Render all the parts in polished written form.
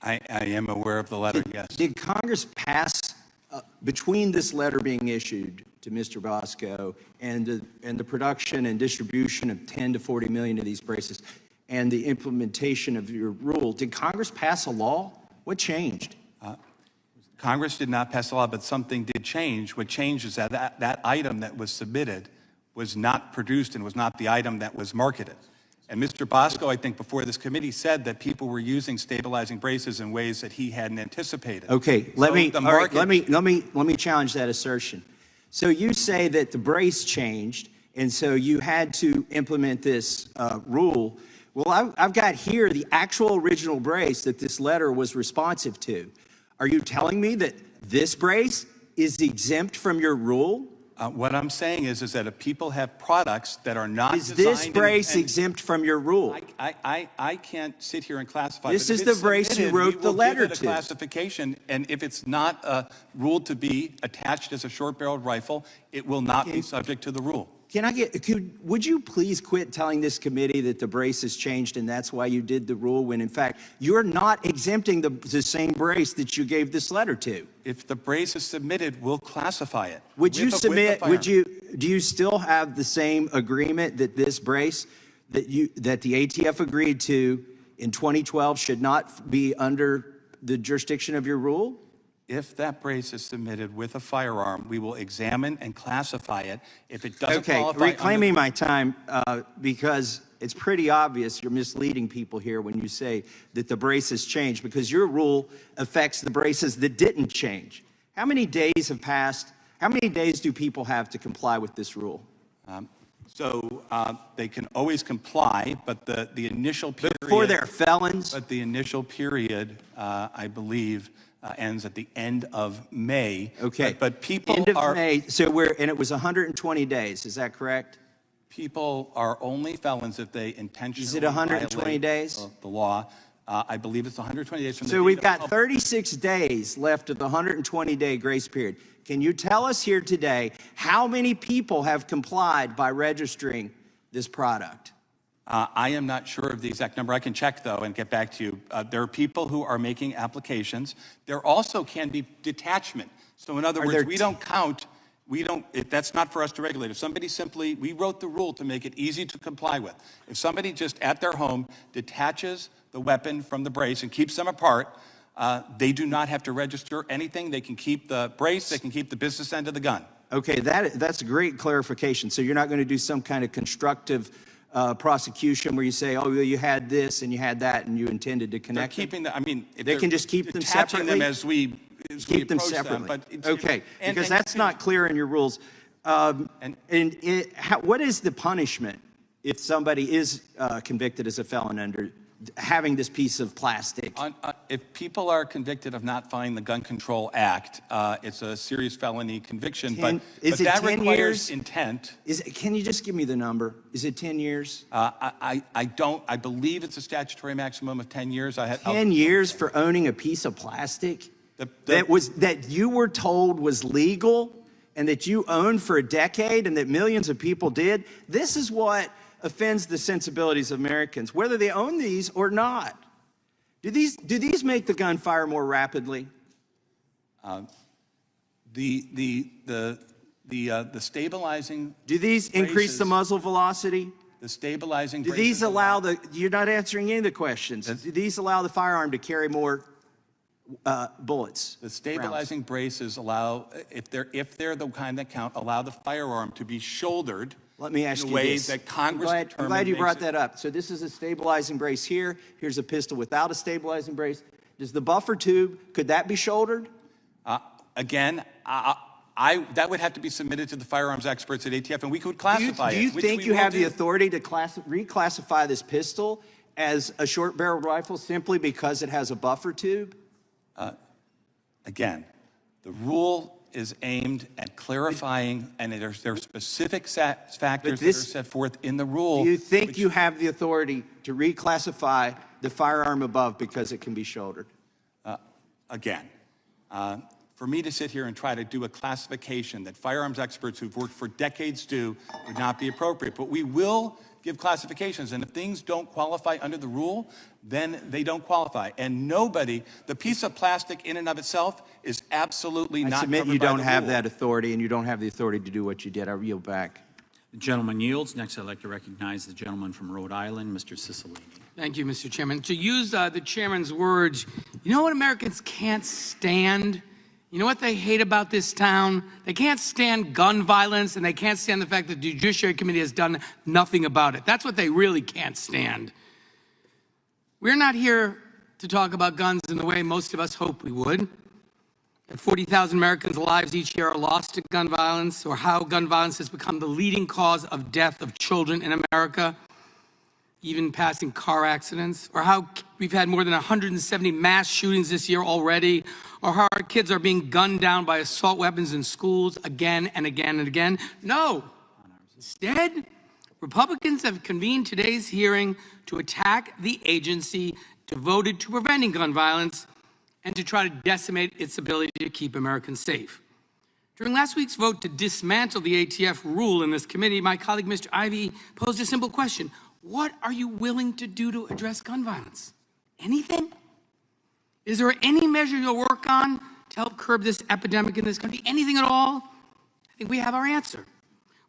I am aware of the letter, yes. Did Congress pass, between this letter being issued to Mr. Bosco and the production and distribution of 10 to 40 million of these braces and the implementation of your rule, did Congress pass a law? What changed? Congress did not pass a law, but something did change. What changed is that item that was submitted was not produced and was not the item that was marketed. And Mr. Bosco, I think, before this committee said that people were using stabilizing braces in ways that he hadn't anticipated. Okay, let me challenge that assertion. So you say that the brace changed, and so you had to implement this rule. Well, I've got here the actual original brace that this letter was responsive to. Are you telling me that this brace is exempt from your rule? What I'm saying is that if people have products that are not designed... Is this brace exempt from your rule? I can't sit here and classify. This is the brace you wrote the letter to. Classification, and if it's not ruled to be attached as a short-barreled rifle, it will not be subject to the rule. Would you please quit telling this committee that the brace has changed and that's why you did the rule, when in fact you're not exempting the same brace that you gave this letter to? If the brace is submitted, we'll classify it. Would you submit, do you still have the same agreement that this brace that the ATF agreed to in 2012 should not be under the jurisdiction of your rule? If that brace is submitted with a firearm, we will examine and classify it. If it doesn't qualify... Okay, reclaiming my time, because it's pretty obvious you're misleading people here when you say that the brace has changed, because your rule affects the braces that didn't change. How many days have passed? How many days do people have to comply with this rule? They can always comply, but the initial period... Before they're felons? But the initial period, I believe... ends at the end of May. Okay. But people end of May. So and it was 120 days. Is that correct? People are only felons if they intentionally... Is it 120 days? The law. I believe it's 120 days from the... So we've got 36 days left of the 120-day grace period. Can you tell us here today how many people have complied by registering this product? I am not sure of the exact number. I can check, though, and get back to you. There are people who are making applications. There also can be detachment. So, in other words, we don't count. That's not for us to regulate. If somebody we wrote the rule to make it easy to comply with. If somebody just at their home detaches the weapon from the brace and keeps them apart, they do not have to register anything. They can keep the brace. They can keep the business end of the gun. Okay, that's a great clarification. So you're not going to do some kind of constructive prosecution where you say, oh, you had this and you had that and you intended to connect them? They can just keep them separately? Them as we keep them separately. Okay, because that's not clear in your rules. What is the punishment if somebody is convicted as a felon under having this piece of plastic? If people are convicted of not following the Gun Control Act, it's a serious felony conviction, but that requires intent. Can you just give me the number? Is it 10 years? I believe it's a statutory maximum of 10 years. 10 years for owning a piece of plastic that you were told was legal and that you owned for a decade and that millions of people did? This is what offends the sensibilities of Americans, whether they own these or not. Do these make the gun fire more rapidly? The stabilizing... Do these increase the muzzle velocity? The stabilizing... Do these allow you're not answering any of the questions. Do these allow the firearm to carry more bullets? The stabilizing braces allow, if they're the kind that count, allow the firearm to be shouldered. Let me ask you ways that Congress determined. I'm glad you brought that up. So this is a stabilizing brace here. Here's a pistol without a stabilizing brace. Does the buffer tube, could that be shouldered? Again, that would have to be submitted to the firearms experts at ATF, and we could classify it. Do you think you have the authority to reclassify this pistol as a short-barreled rifle simply because it has a buffer tube? Again, the rule is aimed at clarifying, and there are specific factors that are set forth in the rule. Do you think you have the authority to reclassify the firearm above because it can be shouldered? Again, for me to sit here and try to do a classification that firearms experts who've worked for decades do would not be appropriate. But we will give classifications. And if things don't qualify under the rule, then they don't qualify. And nobody, the piece of plastic in and of itself is absolutely not covered by the rule. I submit you don't have that authority, and you don't have the authority to do what you did. I yield back. The gentleman yields. Next, I'd like to recognize the gentleman from Rhode Island, Mr. Cicilline. Thank you, Mr. Chairman. To use the chairman's words, you know what Americans can't stand? You know what they hate about this town? They can't stand gun violence, and they can't stand the fact that the Judiciary Committee has done nothing about it. That's what they really can't stand. We're not here to talk about guns in the way most of us hope we would. That 40,000 Americans' lives each year are lost to gun violence, or how gun violence has become the leading cause of death of children in America, even passing car accidents, or how we've had more than 170 mass shootings this year already, or how our kids are being gunned down by assault weapons in schools again and again and again. No. Instead, Republicans have convened today's hearing to attack the agency devoted to preventing gun violence and to try to decimate its ability to keep Americans safe. During last week's vote to dismantle the ATF rule in this committee, my colleague, Mr. Ivey, posed a simple question. What are you willing to do to address gun violence? Anything? Is there any measure you'll work on to help curb this epidemic in this country? Anything at all? I think we have our answer.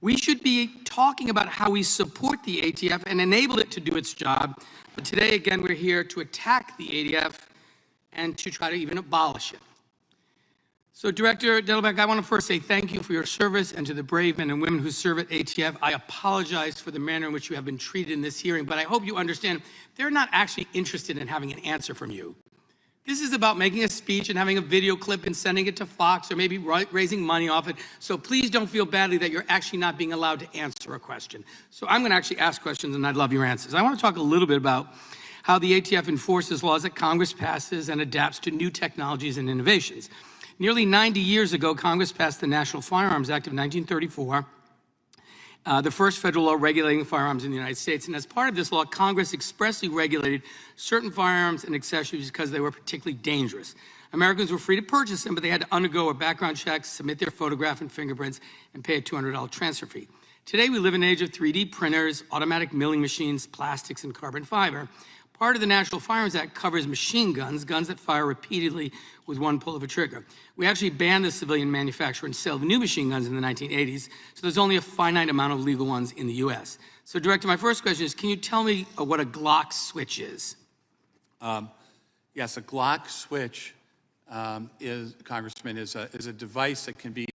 We should be talking about how we support the ATF and enable it to do its job. But today, again, we're here to attack the ATF and to try to even abolish it. So, Director Delleback, I want to first say thank you for your service, and to the brave men and women who serve at ATF. I apologize for the manner in which you have been treated in this hearing, but I hope you understand they're not actually interested in having an answer from you. This is about making a speech and having a video clip and sending it to Fox, or maybe raising money off it. So please don't feel badly that you're actually not being allowed to answer a question. So I'm going to actually ask questions, and I'd love your answers. I want to talk a little bit about how the ATF enforces laws that Congress passes and adapts to new technologies and innovations. Nearly 90 years ago, Congress passed the National Firearms Act of 1934, the first federal law regulating firearms in the United States. And as part of this law, Congress expressly regulated certain firearms and accessories because they were particularly dangerous. Americans were free to purchase them, but they had to undergo a background check, submit their photograph and fingerprints, and pay a $200 transfer fee. Today, we live in an age of 3D printers, automatic milling machines, plastics, and carbon fiber. Part of the National Firearms Act covers machine guns, guns that fire repeatedly with one pull of a trigger. We actually banned the civilian manufacture and sale of new machine guns in the 1980s, so there's only a finite amount of legal ones in the U.S. So, Director, my first question is, can you tell me what a Glock switch is? Yes, a Glock switch Congressman, is a device that can be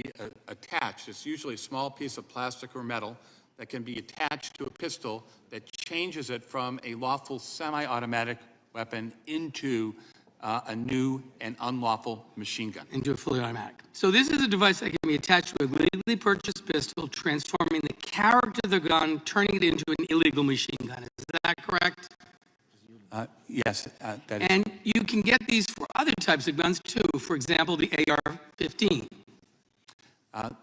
attached. It's usually a small piece of plastic or metal that can be attached to a pistol that changes it from a lawful semi-automatic weapon into a new and unlawful machine gun. Into a fully automatic. So this is a device that can be attached to a legally purchased pistol, transforming the character of the gun, turning it into an illegal machine gun. Is that correct? Yes, that is. And you can get these for other types of guns too. For example, the AR-15.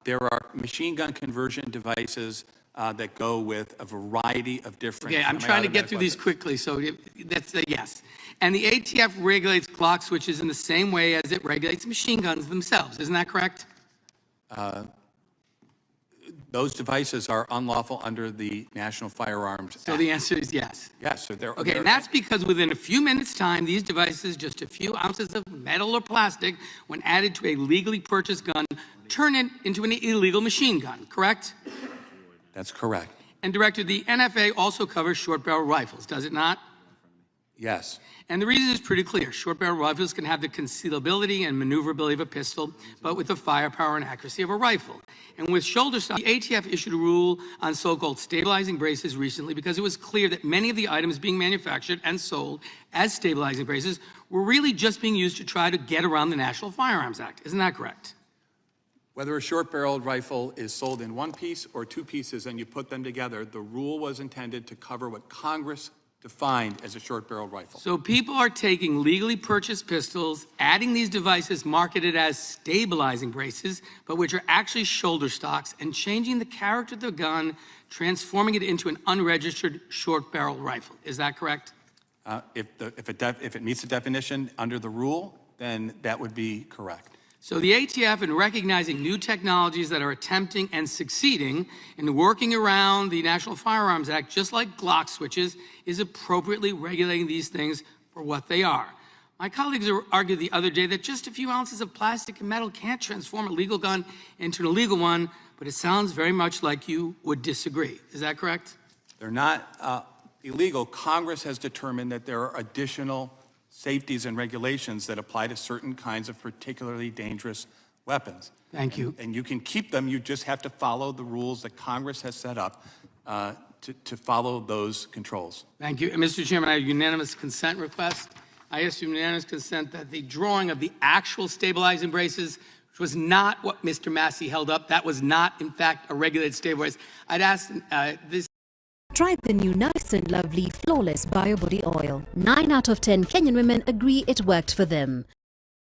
There are machine gun conversion devices that go with a variety of different. Okay, I'm trying to get through these quickly, so that's a yes. And the ATF regulates Glock switches in the same way as it regulates machine guns themselves. Isn't that correct? Those devices are unlawful under the National Firearms Act. So the answer is yes. Yes, so they're okay, and that's because within a few minutes' time, these devices, just a few ounces of metal or plastic, when added to a legally purchased gun, turn it into an illegal machine gun, correct? That's correct. And Director, the NFA also covers short barrel rifles, does it not? Yes. And the reason is pretty clear. Short barrel rifles can have the concealability and maneuverability of a pistol, but with the firepower and accuracy of a rifle. And with shoulder stock, the ATF issued a rule on so-called stabilizing braces recently because it was clear that many of the items being manufactured and sold as stabilizing braces were really just being used to try to get around the National Firearms Act. Isn't that correct? Whether a short-barreled rifle is sold in one piece or two pieces and you put them together, the rule was intended to cover what Congress defined as a short-barreled rifle. So people are taking legally purchased pistols, adding these devices marketed as stabilizing braces, but which are actually shoulder stocks, and changing the character of the gun, transforming it into an unregistered short-barreled rifle. Is that correct? If it meets the definition under the rule, then that would be correct. So the ATF, in recognizing new technologies that are attempting and succeeding in working around the National Firearms Act, just like Glock switches, is appropriately regulating these things for what they are. My colleagues argued the other day that just a few ounces of plastic and metal can't transform a legal gun into an illegal one, but it sounds very much like you would disagree. Is that correct? They're not illegal. Congress has determined that there are additional safeties and regulations that apply to certain kinds of particularly dangerous weapons. Thank you. And you can keep them. You just have to follow the rules that Congress has set up to follow those controls. Thank you. And Mr. Chairman, I have a unanimous consent request. I ask unanimous consent that the drawing of the actual stabilizing braces, which was not what Mr. Massey held up, that was not, in fact, a regulated stabilizer. I'd ask this. Try the new Nice and Lovely Flawless Bio Body Oil. 9 out of 10 Kenyan women agree it worked for them.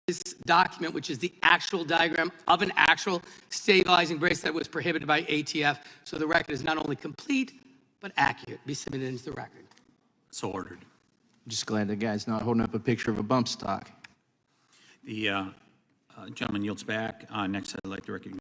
This document, which is the actual diagram of an actual stabilizing brace that was prohibited by ATF, so the record is not only complete, but accurate. Be submitted into the record. So ordered. I'm just glad the guy's not holding up a picture of a bump stock. The gentleman yields back. Next, I'd like to recognize